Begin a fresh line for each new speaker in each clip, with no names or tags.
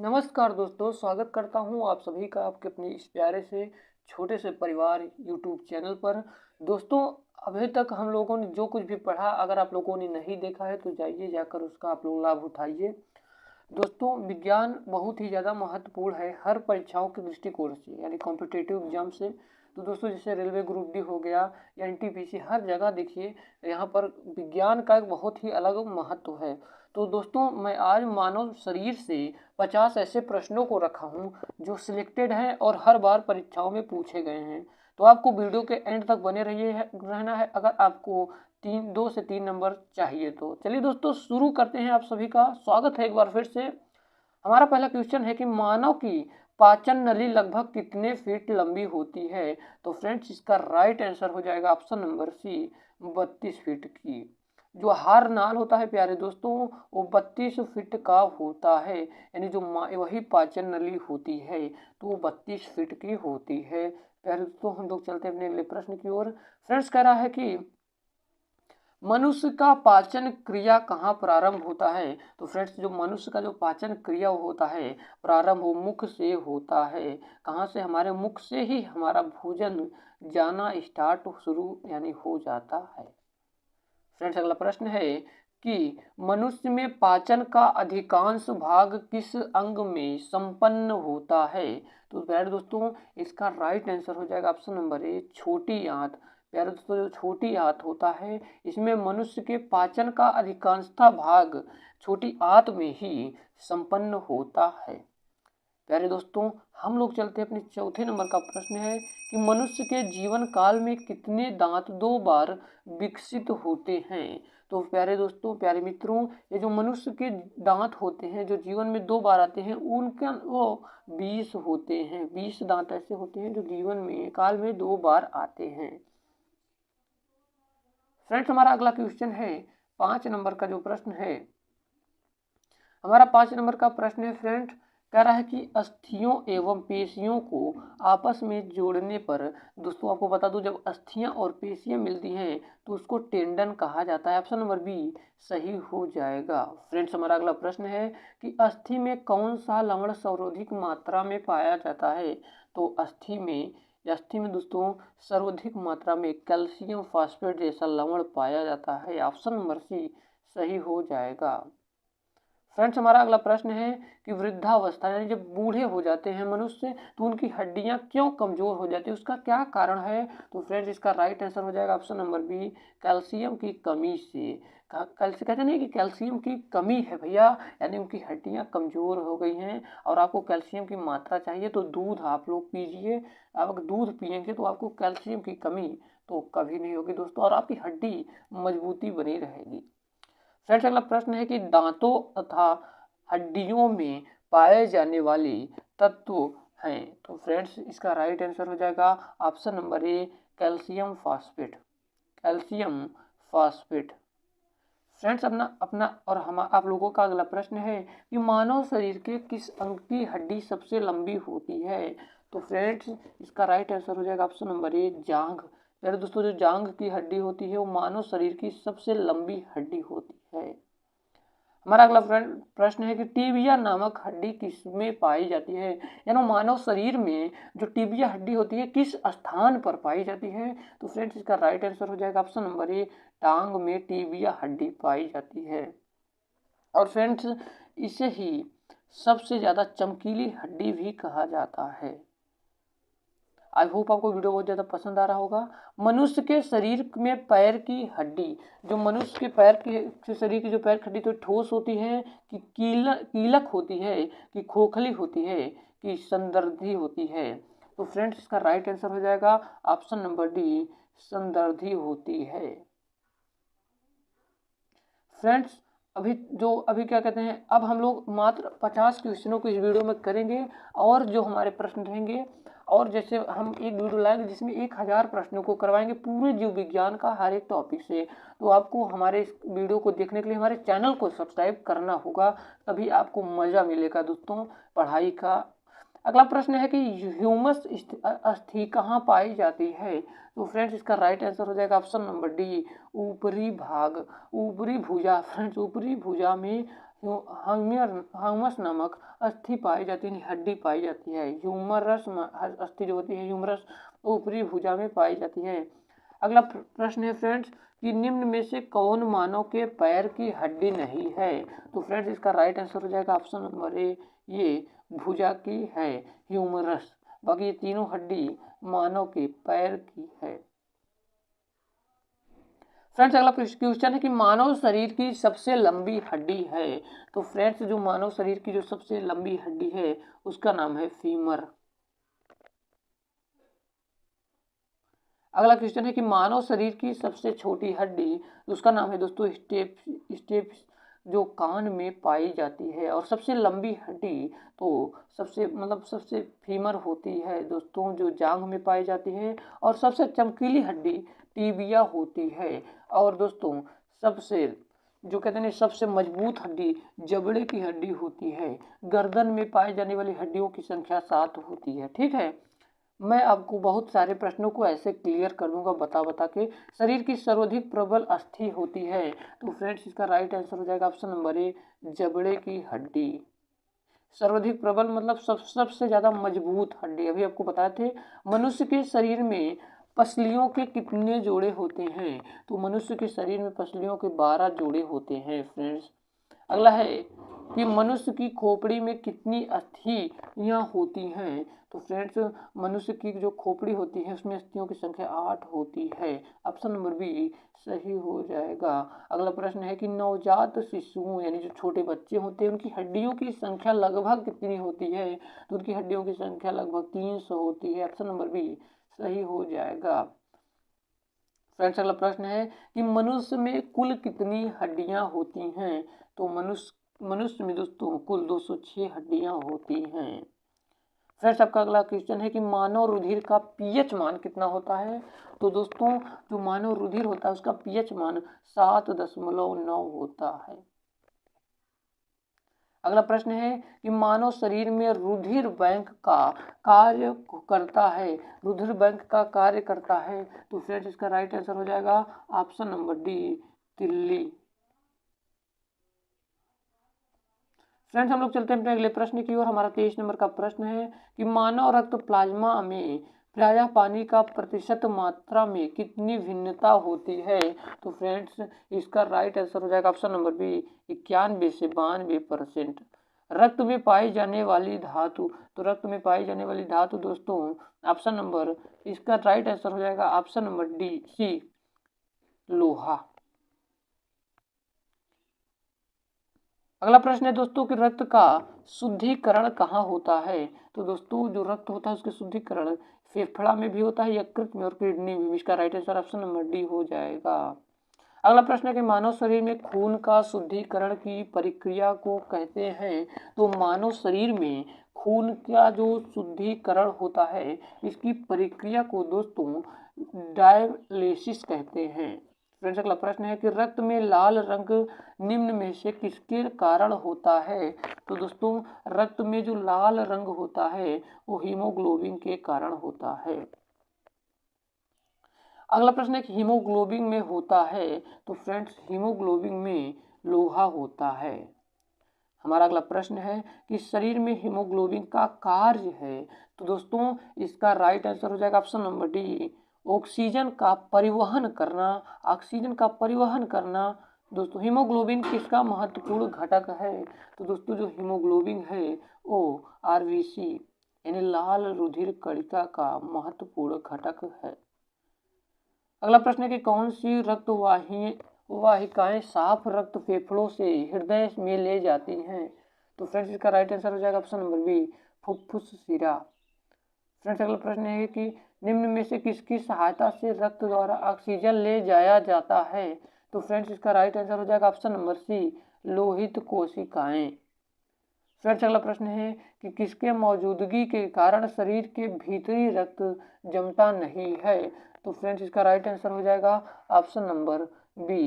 नमस्कार दोस्तों, स्वागत करता हूं आप सभी का आपके अपने इस प्यारे से छोटे से परिवार यूट्यूब चैनल पर। दोस्तों, अभी तक हम लोगों ने जो कुछ भी पढ़ा, अगर आप लोगों ने नहीं देखा है तो जाइए जाकर उसका आप लोग लाभ उठाइए। दोस्तों, विज्ञान बहुत ही ज़्यादा महत्वपूर्ण है हर परीक्षाओं के दृष्टिकोण से, यानी कॉम्पिटिटिव एग्जाम से। तो दोस्तों, जैसे रेलवे ग्रुप डी हो गया या एनटीपीसी, हर जगह देखिए यहाँ पर विज्ञान का एक बहुत ही अलग महत्व है। तो दोस्तों, मैं आज मानव शरीर से 50 ऐसे प्रश्नों को रखा हूँ जो सिलेक्टेड हैं और हर बार परीक्षाओं में पूछे गए हैं। तो आपको वीडियो के एंड तक बने रहना है अगर आपको 2 से 3 नंबर चाहिए। तो चलिए दोस्तों, शुरू करते हैं। आप सभी का स्वागत है एक बार फिर से। हमारा पहला क्वेश्चन है कि मानव की पाचन नली लगभग कितने फीट लंबी होती है। तो फ्रेंड्स, इसका राइट आंसर हो जाएगा ऑप्शन नंबर सी, 32 फीट की। जो हार नाल होता है प्यारे दोस्तों, वो 32 फीट का होता है, यानी जो वही पाचन नली होती है तो वो 32 फीट की होती है। प्यारे दोस्तों, हम लोग चलते हैं अपने अगले प्रश्न की ओर। फ्रेंड्स, कह रहा है कि मनुष्य का पाचन क्रिया कहाँ प्रारंभ होता है। तो फ्रेंड्स, जो मनुष्य का जो पाचन क्रिया होता है प्रारंभ वो मुख से होता है। कहाँ से? हमारे मुख से ही हमारा भोजन जाना स्टार्ट शुरू यानी हो जाता है। फ्रेंड्स, अगला प्रश्न है कि मनुष्य में पाचन का अधिकांश भाग किस अंग में संपन्न होता है। तो प्यारे दोस्तों, इसका राइट आंसर हो जाएगा ऑप्शन नंबर ए, छोटी आंत। प्यारे दोस्तों, जो छोटी आंत होता है इसमें मनुष्य के पाचन का अधिकांशता भाग छोटी आंत में ही संपन्न होता है। प्यारे दोस्तों, हम लोग चलते हैं अपने चौथे नंबर का प्रश्न है कि मनुष्य के जीवन काल में कितने दांत 2 बार विकसित होते हैं। तो प्यारे दोस्तों, प्यारे मित्रों, ये जो मनुष्य के दांत होते हैं जो जीवन में 2 बार आते हैं, उनका वो 20 होते हैं। 20 दांत ऐसे होते हैं जो जीवन में काल में 2 बार आते हैं। फ्रेंड्स, हमारा अगला क्वेश्चन है 5 नंबर का जो प्रश्न है, हमारा 5 नंबर का प्रश्न है फ्रेंड्स, कह रहा है कि अस्थियों एवं पेशियों को आपस में जोड़ने पर, दोस्तों आपको बता दूं, जब अस्थियां और पेशियां मिलती हैं तो उसको टेंडन कहा जाता है। ऑप्शन नंबर बी सही हो जाएगा। फ्रेंड्स, हमारा अगला प्रश्न है कि अस्थि में कौन सा लवण सर्वाधिक मात्रा में पाया जाता है। तो अस्थि में दोस्तों सर्वाधिक मात्रा में कैल्शियम फास्फेट जैसा लवण पाया जाता है। ऑप्शन नंबर सी सही हो जाएगा। फ्रेंड्स, हमारा अगला प्रश्न है कि वृद्धावस्था यानी जब बूढ़े हो जाते हैं मनुष्य तो उनकी हड्डियां क्यों कमजोर हो जाती है, उसका क्या कारण है। तो फ्रेंड्स, इसका राइट आंसर हो जाएगा ऑप्शन नंबर बी, कैल्शियम की कमी से। कहते नहीं कि कैल्शियम की कमी है भैया, यानी उनकी हड्डियां कमजोर हो गई हैं और आपको कैल्शियम की मात्रा चाहिए तो दूध आप लोग पीजिए। आप अगर दूध पियेंगे तो आपको कैल्शियम की कमी तो कभी नहीं होगी दोस्तों, और आपकी हड्डी मजबूती बनी रहेगी। फ्रेंड्स, अगला प्रश्न है कि दांतों तथा हड्डियों में पाए जाने वाले तत्व हैं। तो फ्रेंड्स, इसका राइट आंसर हो जाएगा option number A, calcium phosphate. Calcium phosphate. Friends, अपना अपना और हम आप लोगों का अगला प्रश्न है कि मानव शरीर के किस अंग की हड्डी सबसे लंबी होती है। तो फ्रेंड्स, इसका राइट आंसर हो जाएगा ऑप्शन नंबर ए, जांघ। यानी दोस्तों, जो जांघ की हड्डी होती है वो मानव शरीर की सबसे लंबी हड्डी होती है। हमारा अगला प्रश्न है कि टीबिया नामक हड्डी किसमें पाई जाती है, यानी मानव शरीर में जो टीबिया हड्डी होती है किस स्थान पर पाई जाती है। तो फ्रेंड्स, इसका राइट आंसर हो जाएगा ऑप्शन नंबर ए, टांग में टीबिया हड्डी पाई जाती है। और फ्रेंड्स, इसे ही सबसे ज्यादा चमकीली हड्डी भी कहा जाता है। आई होप आपको वीडियो बहुत ज़्यादा पसंद आ रहा होगा। मनुष्य के शरीर में पैर की हड्डी, जो मनुष्य के पैर के शरीर की जो पैर की हड्डी तो ठोस होती है कि कीलक होती है कि खोखली होती है कि संदर्धी होती है। तो फ्रेंड्स, इसका राइट आंसर हो जाएगा ऑप्शन नंबर डी, संदर्धी होती है। फ्रेंड्स, अभी क्या कहते हैं, अब हम लोग मात्र 50 क्वेश्चनों को इस वीडियो में करेंगे और जो हमारे प्रश्न रहेंगे, और जैसे हम एक वीडियो लाएंगे जिसमें 1000 प्रश्नों को करवाएंगे पूरे जीव विज्ञान का हर एक टॉपिक से। तो आपको हमारे इस वीडियो को देखने के लिए हमारे चैनल को सब्सक्राइब करना होगा, तभी आपको मज़ा मिलेगा दोस्तों पढ़ाई का। अगला प्रश्न है कि ह्यूमस अस्थि कहाँ पाई जाती है। तो फ्रेंड्स, इसका राइट आंसर हो जाएगा ऑप्शन नंबर डी, ऊपरी भाग, ऊपरी भुजा। फ्रेंड्स, ऊपरी भुजा में ह्यूमस नामक अस्थि पाई जाती है, हड्डी पाई जाती है। ह्यूमरस अस्थि जो होती है ह्यूमरस ऊपरी भुजा में पाई जाती है। अगला प्रश्न है फ्रेंड्स कि निम्न में से कौन मानव के पैर की हड्डी नहीं है? तो फ्रेंड्स इसका राइट आंसर हो जाएगा ऑप्शन नंबर ए, ये भुजा की है, ह्यूमरस। बाकी ये तीनों हड्डी मानव के पैर की है। फ्रेंड्स अगला क्वेश्चन है कि मानव शरीर की सबसे लंबी हड्डी है। तो फ्रेंड्स जो मानव शरीर की जो सबसे लंबी हड्डी है उसका नाम है फीमर। अगला क्वेश्चन है कि मानव शरीर की सबसे छोटी हड्डी, उसका नाम है दोस्तों स्टेप्स, जो कान में पाई जाती है। और सबसे लंबी हड्डी तो सबसे फीमर होती है दोस्तों, जो जांघ में पाई जाती है। और सबसे चमकीली हड्डी टीबिया होती है। और दोस्तों सबसे जो कहते हैं सबसे मजबूत हड्डी जबड़े की हड्डी होती है। गर्दन में पाई जाने वाली हड्डियों की संख्या 7 होती है। ठीक है, मैं आपको बहुत सारे प्रश्नों को ऐसे क्लियर कर दूंगा बता के। शरीर की सर्वाधिक प्रबल अस्थि होती है। तो फ्रेंड्स इसका राइट आंसर हो जाएगा ऑप्शन नंबर ए, जबड़े की हड्डी। सर्वाधिक प्रबल मतलब सबसे ज्यादा मजबूत हड्डी। अभी आपको बताए थे मनुष्य के शरीर में पसलियों के कितने जोड़े होते हैं? तो मनुष्य के शरीर में पसलियों के 12 जोड़े होते हैं फ्रेंड्स। अगला है कि मनुष्य की खोपड़ी में कितनी अस्थियां होती हैं? तो फ्रेंड्स मनुष्य की जो खोपड़ी होती है उसमें अस्थियों की संख्या 8 होती है। ऑप्शन नंबर बी सही हो जाएगा। अगला प्रश्न है कि नवजात शिशुओं यानी जो छोटे बच्चे होते हैं उनकी हड्डियों की संख्या लगभग कितनी होती है? तो उनकी हड्डियों की संख्या लगभग 300 होती है। ऑप्शन नंबर बी सही हो जाएगा। फ्रेंड्स अगला प्रश्न है कि मनुष्य में कुल कितनी हड्डियां होती हैं? तो मनुष्य में दोस्तों कुल 206 हड्डियां होती हैं। फ्रेंड्स आपका अगला क्वेश्चन है कि मानव रुधिर का पीएच मान कितना होता है? तो दोस्तों जो मानव रुधिर होता है उसका पीएच मान 7.9 होता है। अगला प्रश्न है कि मानव शरीर में रुधिर बैंक का कार्य करता है। रुधिर बैंक का कार्य करता है। तो फ्रेंड्स इसका राइट आंसर हो जाएगा ऑप्शन नंबर डी, तिल्ली। फ्रेंड्स हम लोग चलते हैं अपने अगले प्रश्न की ओर। हमारा 23 नंबर का प्रश्न है कि मानव रक्त प्लाज्मा में प्रायः पानी का प्रतिशत मात्रा में कितनी भिन्नता होती है? तो फ्रेंड्स इसका राइट आंसर हो जाएगा ऑप्शन नंबर बी, 91 से 92%। रक्त में पाई जाने वाली धातु, तो रक्त में पाई जाने वाली धातु दोस्तों ऑप्शन नंबर, इसका राइट आंसर हो जाएगा ऑप्शन नंबर डी, सी, लोहा। अगला प्रश्न है दोस्तों कि रक्त का शुद्धिकरण कहाँ होता है? तो दोस्तों जो रक्त होता है उसके शुद्धिकरण फेफड़ा में भी होता है, यकृत में और किडनी में। इसका right answer option number D हो जाएगा। अगला प्रश्न है कि मानव शरीर में खून का शुद्धिकरण की प्रक्रिया को कहते हैं? तो मानव शरीर में खून का जो शुद्धिकरण होता है इसकी प्रक्रिया को दोस्तों डायलिसिस कहते हैं। फ्रेंड्स अगला प्रश्न है कि रक्त में लाल रंग निम्न में से किसके कारण होता है? तो दोस्तों रक्त में जो लाल रंग होता है वो हीमोग्लोबिन के कारण होता है। अगला प्रश्न है कि हीमोग्लोबिन में होता है? तो फ्रेंड्स हीमोग्लोबिन में लोहा होता है। हमारा अगला प्रश्न है कि शरीर में हीमोग्लोबिन का कार्य है? तो दोस्तों इसका राइट आंसर हो जाएगा ऑप्शन नंबर डी, ऑक्सीजन का परिवहन करना। ऑक्सीजन का परिवहन करना दोस्तों हीमोग्लोबिन किसका महत्वपूर्ण घटक है? तो दोस्तों जो हीमोग्लोबिन है वो आरबीसी यानी लाल रुधिर कणिका का महत्वपूर्ण घटक है। अगला प्रश्न है कि कौन सी रक्त वाहिकाएं साफ रक्त फेफड़ों से हृदय में ले जाती हैं? तो फ्रेंड्स इसका राइट आंसर हो जाएगा ऑप्शन नंबर बी, फुफ्फुस शिरा। फ्रेंड्स अगला प्रश्न है कि निम्न में से किसकी सहायता से रक्त द्वारा ऑक्सीजन ले जाया जाता है? तो फ्रेंड्स इसका राइट आंसर हो जाएगा ऑप्शन नंबर सी, लोहित कोशिकाएं। फ्रेंड्स अगला प्रश्न है कि किसके मौजूदगी के कारण शरीर के भीतरी रक्त जमता नहीं है? तो फ्रेंड्स इसका राइट आंसर हो जाएगा ऑप्शन नंबर बी,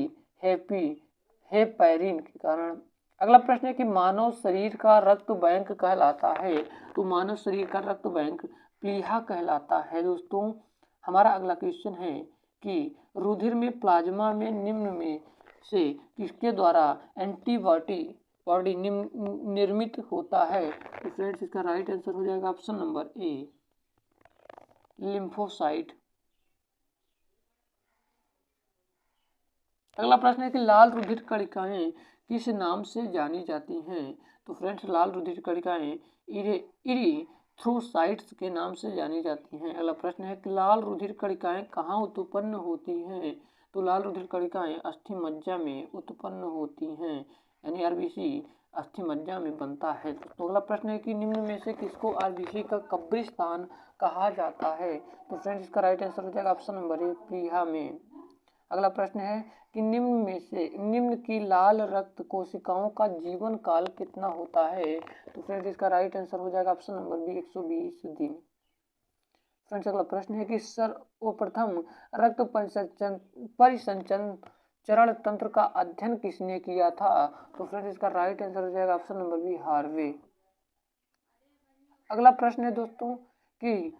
हेपैरिन के कारण। अगला प्रश्न है कि मानव शरीर का रक्त बैंक कहलाता है? तो मानव शरीर का रक्त बैंक प्लीहा कहलाता है दोस्तों। हमारा अगला क्वेश्चन है कि रुधिर में प्लाज्मा में निम्न में से किसके द्वारा एंटीबॉडी बॉडी निर्मित होता है? तो फ्रेंड्स इसका राइट आंसर हो जाएगा ऑप्शन नंबर ए, लिम्फोसाइट। अगला प्रश्न है कि लाल रुधिर कणिकाएं किस नाम से जानी जाती हैं? तो फ्रेंड्स लाल रुधिर कणिकाएं इरिथ्रोसाइट्स के नाम से जानी जाती हैं। अगला प्रश्न है कि लाल रुधिर कणिकाएं कहाँ उत्पन्न होती हैं? तो लाल रुधिर कणिकाएं अस्थि मज्जा में उत्पन्न होती हैं, यानी आरबीसी अस्थि मज्जा में बनता है। तो अगला प्रश्न है कि निम्न में से किसको आरबीसी का कब्रिस्तान कहा जाता है? तो फ्रेंड्स इसका राइट आंसर हो जाएगा ऑप्शन नंबर ए, प्लीहा में। अगला प्रश्न है कि निम्न की लाल रक्त कोशिकाओं का जीवन काल कितना होता है? तो फ्रेंड्स इसका राइट आंसर हो जाएगा ऑप्शन नंबर बी, 120 दिन। फ्रेंड्स अगला प्रश्न है कि सर्वप्रथम रक्त परिसंचरण चरण तंत्र का अध्ययन किसने किया था? तो फ्रेंड्स इसका राइट आंसर हो जाएगा ऑप्शन नंबर बी, हार्वे। अगला प्रश्न है दोस्तों कि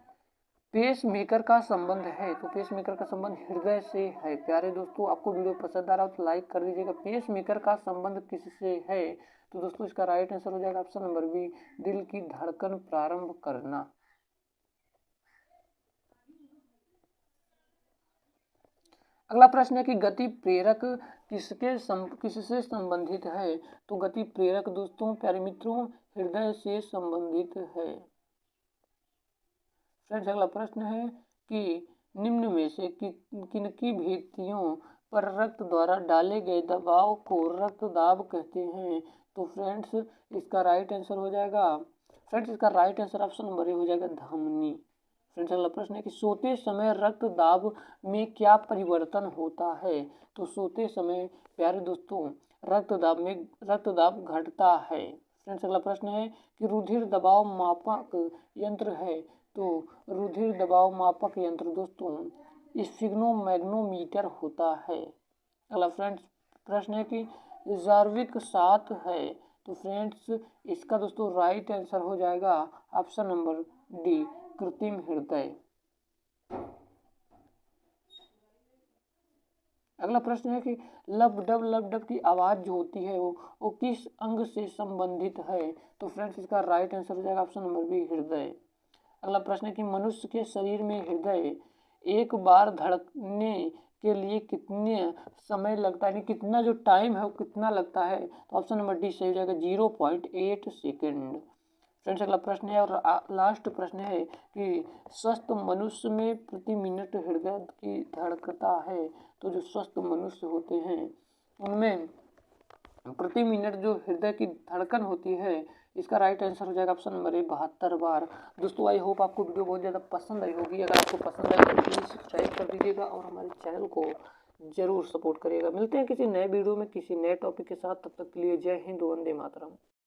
पेस मेकर का संबंध है, तो पेस मेकर का संबंध हृदय से है। प्यारे दोस्तों, आपको वीडियो पसंद आ रहा हो तो लाइक कर दीजिएगा। पेस मेकर का संबंध किससे है? तो दोस्तों इसका राइट आंसर हो जाएगा ऑप्शन नंबर बी, दिल की धड़कन प्रारंभ करना। अगला प्रश्न है कि गति प्रेरक किससे संबंधित है? तो गति प्रेरक दोस्तों प्यारे मित्रों हृदय से संबंधित है। फ्रेंड्स अगला प्रश्न है कि निम्न में से किनकी भित्तियों पर रक्त द्वारा डाले गए दबाव को रक्तदाब कहते हैं? तो फ्रेंड्स इसका राइट आंसर हो जाएगा, फ्रेंड्स इसका right answer option number A हो जाएगा, धमनी। फ्रेंड्स अगला प्रश्न है कि सोते समय रक्तदाब में क्या परिवर्तन होता है? तो सोते समय प्यारे दोस्तों रक्तदाब घटता है। फ्रेंड्स अगला प्रश्न है कि रुधिर दबाव मापक यंत्र है, तो रुधिर दबाव मापक यंत्र दोस्तों स्फिग्नोमैग्नोमीटर होता है। अगला फ्रेंड्स प्रश्न है कि जार्विक 7 है, तो फ्रेंड्स इसका दोस्तों राइट आंसर हो जाएगा ऑप्शन नंबर डी, कृत्रिम हृदय। अगला प्रश्न है कि लब डब की आवाज़ जो होती है वो किस अंग से संबंधित है? तो फ्रेंड्स इसका राइट आंसर हो जाएगा ऑप्शन नंबर बी, हृदय। अगला प्रश्न है कि मनुष्य के शरीर में हृदय एक बार धड़कने के लिए कितने समय लगता है, कितना जो टाइम है वो कितना लगता है? तो ऑप्शन नंबर डी सही हो जाएगा, 0.8 सेकेंड। फ्रेंड्स अगला प्रश्न है और लास्ट प्रश्न है कि स्वस्थ मनुष्य में प्रति मिनट हृदय की धड़कता है? तो जो स्वस्थ मनुष्य होते हैं उनमें प्रति मिनट जो हृदय की धड़कन होती है, इसका राइट आंसर हो जाएगा ऑप्शन नंबर ए, 72 बार। दोस्तों आई होप आपको वीडियो बहुत ज़्यादा पसंद आई होगी। अगर आपको पसंद आए तो प्लीज़ सब्सक्राइब कर दीजिएगा और हमारे चैनल को जरूर सपोर्ट करिएगा। मिलते हैं किसी नए वीडियो में किसी नए टॉपिक के साथ, तब तक के लिए जय हिंद, वंदे मातरम।